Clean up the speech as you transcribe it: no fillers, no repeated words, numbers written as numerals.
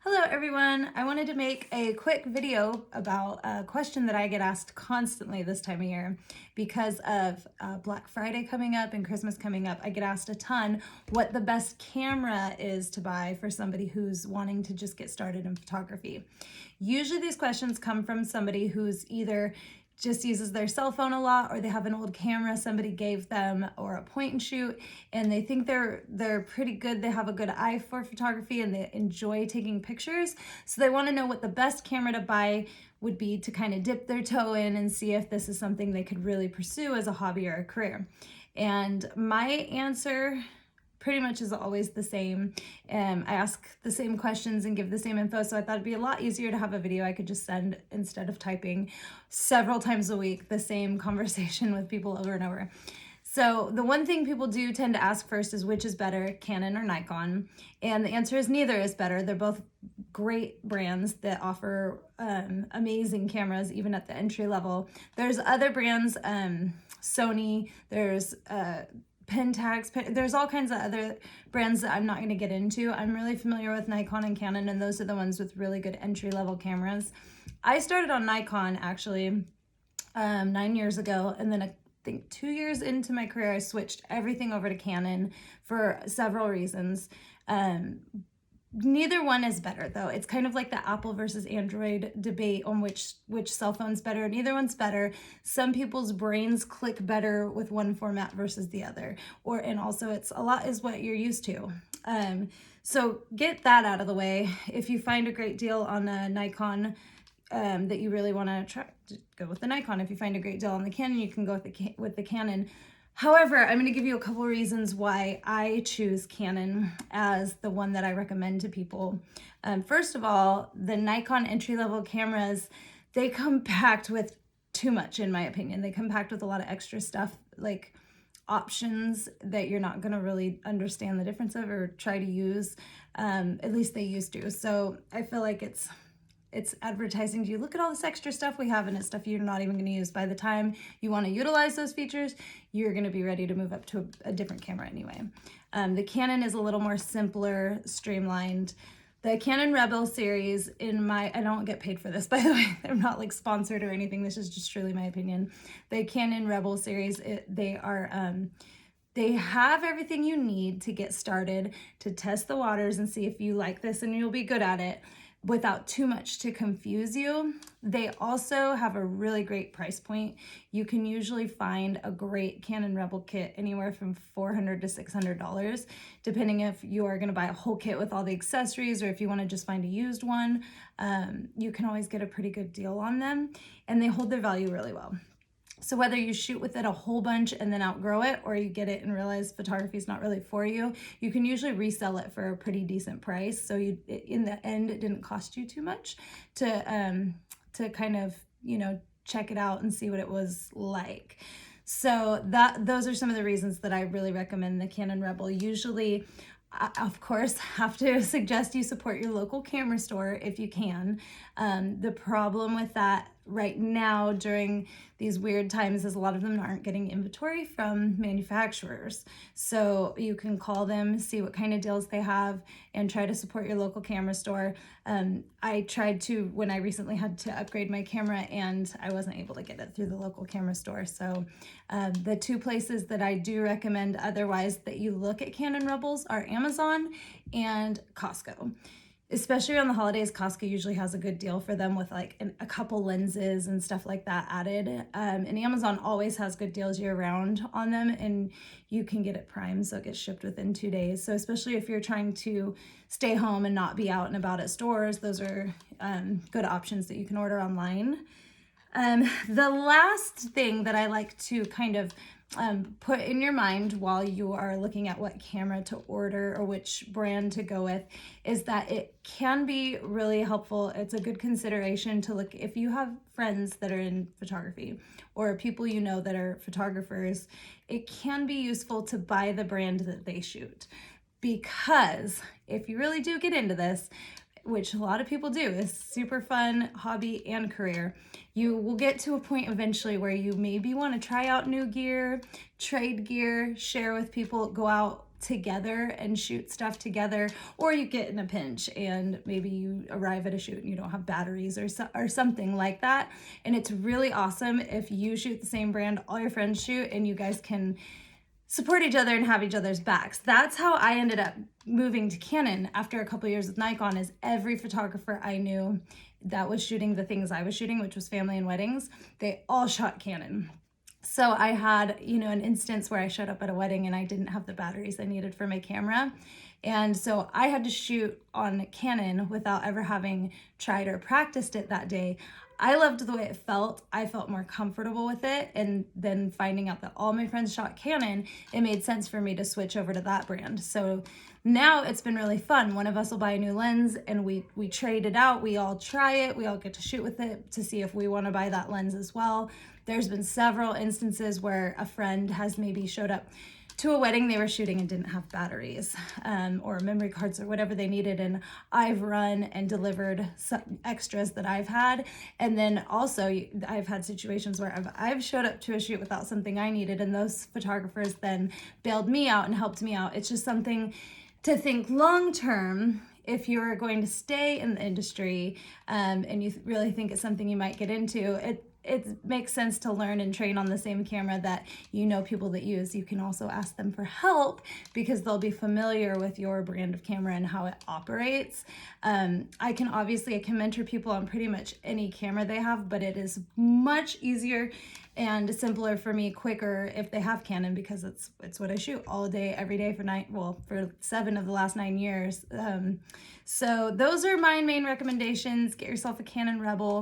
Hello everyone, I wanted to make a quick video about a question that I get asked constantly this time of year. Because of Black Friday coming up and Christmas coming up, I get asked a ton what the best camera is to buy for somebody who's wanting to just get started in photography. Usually these questions come from somebody who's either just uses their cell phone a lot, or they have an old camera somebody gave them, or a point and shoot, and they think they're pretty good. They have a good eye for photography and they enjoy taking pictures. So they want to know what the best camera to buy would be to kind of dip their toe in and see if this is something they could really pursue as a hobby or a career. And my answer pretty much is always the same. I ask the same questions and give the same info, so I thought it'd be a lot easier to have a video I could just send instead of typing several times a week the same conversation with people over and over. So the one thing people do tend to ask first is which is better, Canon or Nikon? And the answer is neither is better. They're both great brands that offer amazing cameras even at the entry level. There's other brands, Sony, there's Pentax, there's all kinds of other brands that I'm not going to get into. I'm really familiar with Nikon and Canon, and those are the ones with really good entry-level cameras. I started on Nikon actually 9 years ago, and then I think 2 years into my career I switched everything over to Canon for several reasons. Neither one is better though. It's kind of like the Apple versus Android debate on which cell phone's better. Neither one's better. Some people's brains click better with one format versus the other. And also it's a lot is what you're used to. So get that out of the way. If you find a great deal on a Nikon that you really want to try, go with the Nikon. If you find a great deal on the Canon, you can go with the Canon. However, I'm going to give you a couple reasons why I choose Canon as the one that I recommend to people. First of all, the Nikon entry-level cameras, they come packed with too much, in my opinion. They come packed with a lot of extra stuff, like options that you're not going to really understand the difference of or try to use. At least they used to. So I feel like it's advertising to you, look at all this extra stuff we have, and it's stuff you're not even going to use. By the time you want to utilize those features, you're going to be ready to move up to a different camera anyway. The Canon is a little more simpler, streamlined. The Canon Rebel series, I don't get paid for this, by the way. They're not like sponsored or anything. This is just truly my opinion. The Canon Rebel series, they have everything you need to get started, to test the waters and see if you like this and you'll be good at it, without too much to confuse you. They also have a really great price point. You can usually find a great Canon Rebel kit anywhere from $400 to $600, depending if you are gonna buy a whole kit with all the accessories or if you wanna just find a used one. You can always get a pretty good deal on them, and they hold their value really well. So whether you shoot with it a whole bunch and then outgrow it, or you get it and realize photography is not really for you, you can usually resell it for a pretty decent price. So in the end, it didn't cost you too much to kind of, check it out and see what it was like. So those are some of the reasons that I really recommend the Canon Rebel. Usually, of course, have to suggest you support your local camera store if you can. The problem with that right now during these weird times is a lot of them aren't getting inventory from manufacturers. So you can call them, see what kind of deals they have, and try to support your local camera store. I tried to when I recently had to upgrade my camera, and I wasn't able to get it through the local camera store. So the two places that I do recommend otherwise that you look at Canon Rebels are Amazon and Costco. Especially around the holidays, Costco usually has a good deal for them with like a couple lenses and stuff like that added. And Amazon always has good deals year round on them, and you can get it primed, so it gets shipped within 2 days. So especially if you're trying to stay home and not be out and about at stores, those are good options that you can order online. The last thing that I like to kind of put in your mind while you are looking at what camera to order or which brand to go with is that it can be really helpful. It's a good consideration to look if you have friends that are in photography or people you know that are photographers. It can be useful to buy the brand that they shoot, because if you really do get into this, which a lot of people do, is super fun hobby and career, you will get to a point eventually where you maybe want to try out new gear, trade gear, share with people, go out together and shoot stuff together, or you get in a pinch and maybe you arrive at a shoot and you don't have batteries or something like that. And it's really awesome if you shoot the same brand, all your friends shoot, and you guys can support each other and have each other's backs. That's how I ended up moving to Canon after a couple years with Nikon. Is every photographer I knew that was shooting the things I was shooting, which was family and weddings, they all shot Canon. So I had, an instance where I showed up at a wedding and I didn't have the batteries I needed for my camera. And so I had to shoot on Canon without ever having tried or practiced it that day. I loved the way it felt. I felt more comfortable with it. And then finding out that all my friends shot Canon, it made sense for me to switch over to that brand. So now it's been really fun. One of us will buy a new lens and we trade it out. We all try it. We all get to shoot with it to see if we want to buy that lens as well. There's been several instances where a friend has maybe showed up to a wedding they were shooting and didn't have batteries or memory cards or whatever they needed, and I've run and delivered some extras that I've had. And then also I've had situations where I've showed up to a shoot without something I needed, and those photographers then bailed me out and helped me out. It's just something to think long term. If you're going to stay in the industry and you really think it's something you might get into, it makes sense to learn and train on the same camera that people that use. You can also ask them for help because they'll be familiar with your brand of camera and how it operates. I can mentor people on pretty much any camera they have, but it is much easier and simpler for me, quicker if they have Canon, because it's what I shoot all day, every day for 7 of the last 9 years. So those are my main recommendations. Get yourself a Canon Rebel.